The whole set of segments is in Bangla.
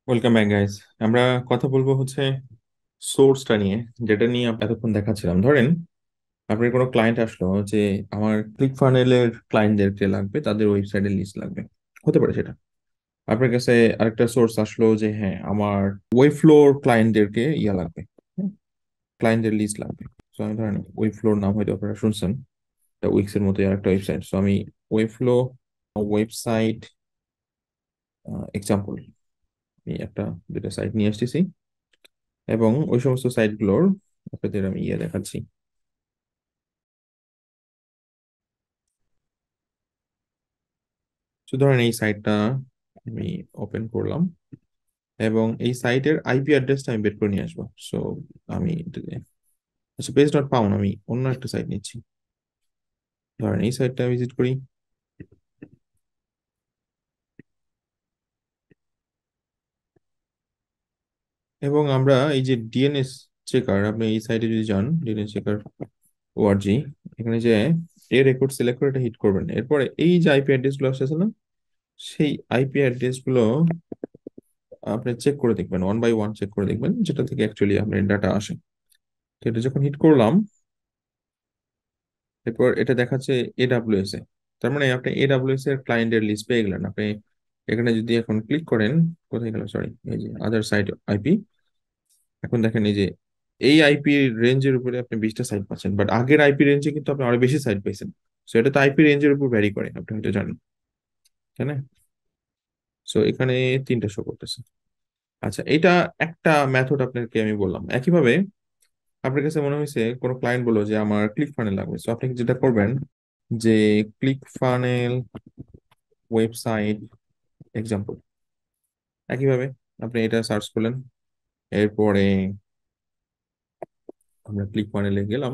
Welcome back guys. আমরা কথা বলবো হচ্ছে সোর্সটা নিয়ে, যেটা নিয়ে এতক্ষণ দেখাচ্ছিলাম। ধরেন আপনার কোনো ক্লায়েন্ট আসলো যে আমার ক্লিক ফানেলের ক্লায়েন্টদেরকে লাগবে, তাদের ওয়েবসাইটের লিস্ট লাগবে, হতে পারে সেটা। আপনার কাছে আরেকটা সোর্স আসলো যে হ্যাঁ আমার ওয়েবফ্লোর ক্লায়েন্টদেরকে লাগবে, ক্লায়েন্টদের লিস্ট লাগবে। তো আমি ধরেন ওয়েবফ্লোর নাম হয়তো আপনারা শুনছেন, উইক্স এর মতো আরেকটা ওয়েবসাইট। তো আমি ওয়েবফ্লো ওয়েবসাইট এক্সাম্পল আমি একটা দুটো সাইট নিয়ে আসতেছি, এবং ওই সমস্ত সাইটগুলোর আপনাদের আমি দেখাচ্ছি। তো ধরেন এই সাইটটা আমি ওপেন করলাম, এবং এই সাইটের আইপি অ্যাড্রেসটা আমি বের করে নিয়ে আসবো। সো আমি আচ্ছা, পেজ ডট পাউন আমি অন্য একটা সাইট নিচ্ছি। ধরেন এই সাইটটা ভিজিট করি, এবং আমরা এই যে ডিএনএস চেকার, আপনি এই সাইটে যদি যান ডিএনএস চেকার ওআরজি, এখানে যে এ রেকর্ড সিলেক্ট করে এটা হিট করবেন। এরপরে এই যে আইপি অ্যাড্রেস গুলো আসছে না, সেই আইপি অ্যাড্রেস গুলো আপনি চেক করে দেখবেন, ওয়ান বাই ওয়ান চেক করে দেখবেন যেটা থেকে অ্যাকচুয়ালি আপনার ডাটা আসে। তো এটা যখন হিট করলাম, এরপর এটা দেখাচ্ছে এডাব্লিউএস এ। তার মানে আপনি এডাব্লিউএস এর ক্লায়েন্টের লিস্ট পেয়ে গেলেন। আপনি এখানে যদি এখন ক্লিক করেন, কোথায় গেল, সরি, এই যে আদার সাইট আইপি। এখন দেখেন এই যে এই আইপি রেঞ্জের উপরে আপনি 20টা সাইট পাচ্ছেন, বাট আগের আইপি রেঞ্জে কিন্তু আপনি আরো বেশি সাইট পাইছেন। সো এটা তো আইপি রেঞ্জের উপর ভ্যারি করে, আপনি হয়তো জানেন, তাই না? সো এখানে তিনটা শো করতেছে। আচ্ছা, এটা একটা মেথড আপনাকে আমি বললাম। একইভাবে আপনার কাছে মনে হয়েছে কোনো ক্লায়েন্ট বললো যে আমার ক্লিক ফানেল লাগবে, সো আপনি যেটা করবেন যে ক্লিক ফানেল ওয়েবসাইট এক্সাম্পল, একইভাবে আপনি এটা সার্চ করলেন। এরপরে আমরা ক্লিক ফানেলে গেলাম,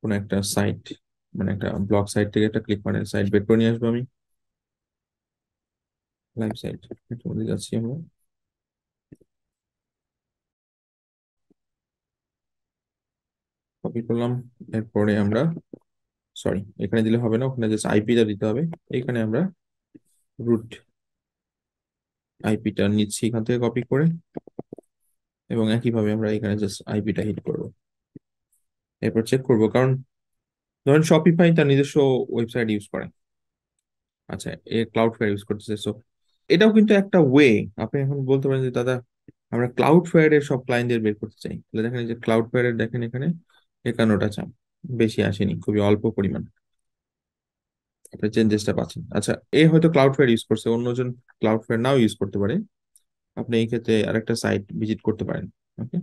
কোনো একটা সাইট, মানে একটা ব্লগ সাইট থেকে একটা ক্লিক ফানেল সাইট বের করে নিয়ে আসবো আমি। লাইভ সাইট এর মধ্যে যাচ্ছি আমরা, কপি করলাম। এরপরে আমরা, সরি, এখানে দিলে হবে না, ওখানে জাস্ট আইপিটা দিতে হবে। এখানে আমরা রুট আইপিটা নিচ্ছি এখান থেকে কপি করে, এবং একইভাবে আমরা এখানে জাস্ট আইপিটা হিট করবো। এরপর চেক করবো, কারণ ধরেন শপিফাই তার নিজস্ব ওয়েবসাইট ইউজ করে। আচ্ছা, এ ক্লাউড ফেয়ার ইউজ করতেছে, সো এটাও কিন্তু একটা ওয়ে। আপনি এখন বলতে পারেন যে দাদা আমরা ক্লাউড ফেয়ার এর সব ক্লায়েন্টদের বের করতে চাই, তাহলে দেখেন এই যে ক্লাউড ফেয়ার এর দেখেন এখানে 51টা চান, বেশি আসেনি, খুবই অল্প পরিমাণ আপনি চেঞ্জেসটা পাচ্ছেন। আচ্ছা, এ হয়তো ক্লাউড ফেয়ার ইউজ করছে, অন্যজন ক্লাউড ফেয়ার নাও ইউজ করতে পারে। আপনি এই ক্ষেত্রে আরেকটা সাইট ভিজিট করতে পারেন। ওকে,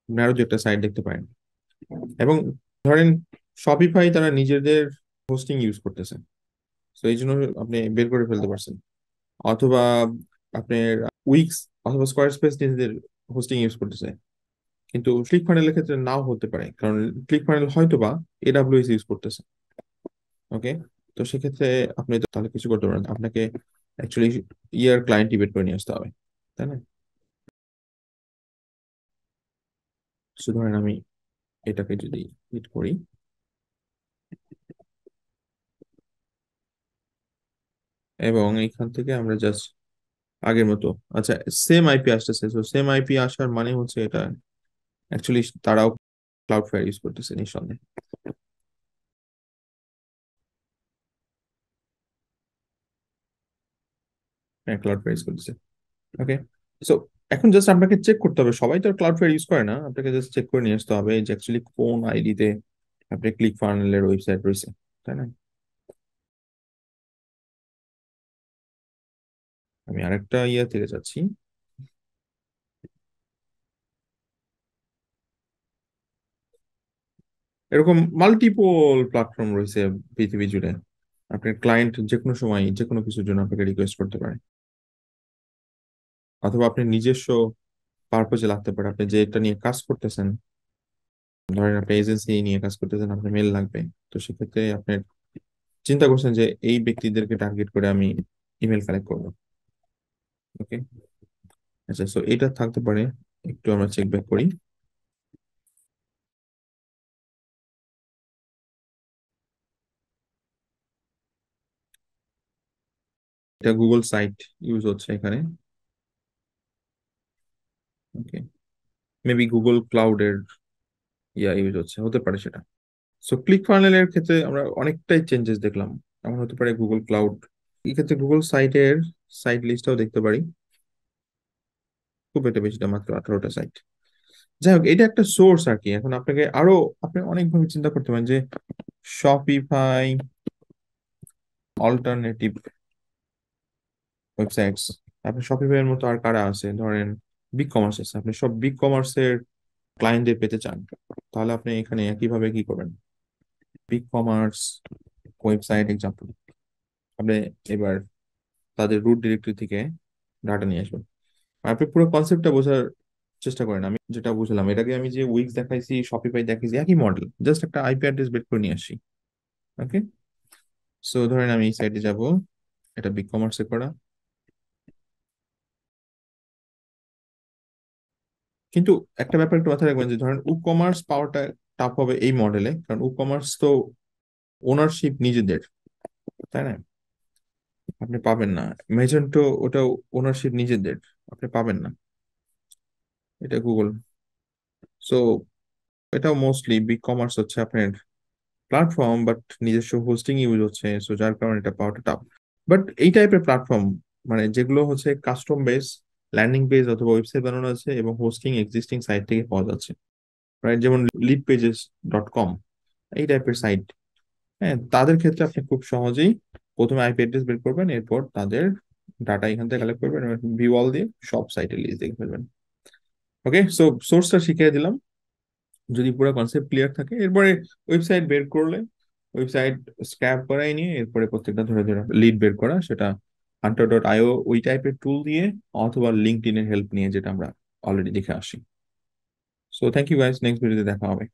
আপনি আরো দু একটা সাইট দেখতে পারেন। এবং ধরেন শপিফাই তারা নিজেদের হোস্টিং ইউজ করতেছে, তো এই জন্য আপনি বের করে ফেলতে পারছেন। অথবা আপনার উইক্স অথবা স্কোয়ার স্পেস নিজেদের হোস্টিং ইউজ করতেছে, কিন্তু ক্লিক ফানেলের ক্ষেত্রে নাও হতে পারে, কারণ ক্লিক ফানেল হয়তো বা এডাব্লিউএস ইউজ করতেছে। ওকে, তো সেক্ষেত্রে আপনি তো তাহলে কিছু করতে পারেন, আপনাকে অ্যাকচুয়ালি ক্লায়েন্ট ডিবেট করে নিয়ে আসতে হবে, তাই না? শুধু ধরেন আমি এটাকে যদি হিট করি, এবং এইখান থেকে আমরা জাস্ট আগের মতো, আচ্ছা, সেম আইপি আসতেছে। তো সেম আইপি আসার মানে হচ্ছে এটা অ্যাকচুয়ালি তারাও ক্লাউড ফেয়ার ইউজ করতেছে নিঃসন্দেহে। হ্যাঁ, ক্লাউড ফেয়ার ইউজ করতেছে। ওকে, সো এখন জাস্ট আপনাকে চেক করতে হবে, সবাই তো ক্লাউড ফেয়ার ইউজ করে না, আপনাকে জাস্ট চেক করে নিয়ে আসতে হবে যে অ্যাকচুয়ালি কোন আইডিতে আপনি ক্লিক ফানেলের ওয়েবসাইট রয়েছে, তাই না? আমি আরেকটা থেকে যাচ্ছি। এরকম মাল্টিপল প্ল্যাটফর্ম রয়েছে পৃথিবী জুড়ে। আপনার ক্লায়েন্ট যে কোনো সময় যে কোনো কিছুর জন্য আপনাকে রিকোয়েস্ট করতে পারে, অথবা আপনি নিজস্ব পারপোজে লাগতে পারে। আপনি যে এটা নিয়ে কাজ করতেছেন, ধরেন আপনি এজেন্সি নিয়ে কাজ করতেছেন, আপনার মেল লাগবে। তো সেক্ষেত্রে আপনি চিন্তা করছেন যে এই ব্যক্তিদেরকে টার্গেট করে আমি ইমেল কালেক্ট করবো। ওকে, আচ্ছা, সো এটা থাকতে পারে। একটু আমরা চেক ব্যাক করি। এটা গুগল সাইট ইউজ হচ্ছে এখানে। ওকে, মেবি গুগল ক্লাউডের ইউজ হচ্ছে, হতে পারে সেটা। সো ক্লিক ফানেলের ক্ষেত্রে আমরা অনেকটাই চেঞ্জেস দেখলাম। এমন হতে পারে গুগল ক্লাউড, এই ক্ষেত্রে গুগল সাইটের সাইট লিস্টটাও দেখতে পারি। খুব একটা বেশি না, মাত্র 18টা সাইট। যাই হোক, এটা একটা সোর্স আর কি। এখন আপনাকে আরো, আপনি অনেকভাবে চিন্তা করতে পারেন যে শপিফাই অল্টারনেটিভ ওয়েবসাইটস। আপনি শপিফাই এর মতো আর কারা আছে, ধরেন বিগ কমার্স আছে, আপনি সব বিগ কমার্সের ক্লায়েন্টদের পেতে চান, তাহলে আপনি এখানে একইভাবে কি করবেন, বিগ কমার্স ওয়েবসাইট এক্সাম্পল, আপনি এবার তাদের রুট ডিরেক্টরি থেকে ডাটা নিয়ে আসবেন। আর আপনি পুরো কনসেপ্টটা বোঝার চেষ্টা করেন। আমি যেটা বুঝলাম, এটাকে আমি যে উইক্স দেখাইছি, শপিফাই দেখাইছি, একই মডেল, জাস্ট একটা আইপি অ্যাড্রেস বের করে নিয়ে আসি। ওকে, সো ধরেন আমি এই সাইটে যাব, এটা বিগ কমার্সে করা। কিন্তু একটা ব্যাপার একটু মাথায় রাখবেন যে ধরেন ই কমার্স পাওয়াটা টাফ হবে এই মডেলে, কারণ ই কমার্স তো ওনারশিপ নিজেদের, তাই না? আপনি পাবেন না। মেজেন্টো, ওটা ওনারশিপ নিজেদের, আপনি পাবেন না। এটা গুগল। সো এটাও মোস্টলি বিগ কমার্স হচ্ছে আপনার প্ল্যাটফর্ম, বাট নিজস্ব হোস্টিং ইউজ হচ্ছে, সো যার কারণে এটা পাওয়াটা টাফ। বাট এই টাইপের প্ল্যাটফর্ম, মানে যেগুলো হচ্ছে কাস্টম বেস, ল্যান্ডিং পেজ অথবা ওয়েবসাইট বানানো আছে এবং হোস্টিং এক্সিস্টিং সাইট থেকে পাওয়া যাচ্ছে, রাইট? যেমন leadpages.com, এই টাইপের সাইট। হ্যাঁ, তাদের ক্ষেত্রে আপনি খুব সহজেই প্রথমে আইপি অ্যাড্রেস বের করবেন, এরপর তাদের ডাটা এখান থেকে কালেক্ট করবেন এবং ভিউ অল দিয়ে সব সাইটের লিস্ট দেখে ফেলবেন। ওকে, সো সোর্সটা শিখিয়ে দিলাম। যদি পুরো কনসেপ্ট ক্লিয়ার থাকে, এরপরে ওয়েবসাইট বের করলে ওয়েবসাইট স্ক্র্যাপ করাই নিয়ে এরপরে প্রত্যেকটা ধরে ধরে লিড বের করা, সেটা hunter.io ওই টাইপের টুল দিয়ে, অথবা লিঙ্কডইন এর হেল্প নিয়ে, যেটা আমরা অলরেডি দেখে আসি। So thank you guys, next ভিডিওতে দেখা হবে।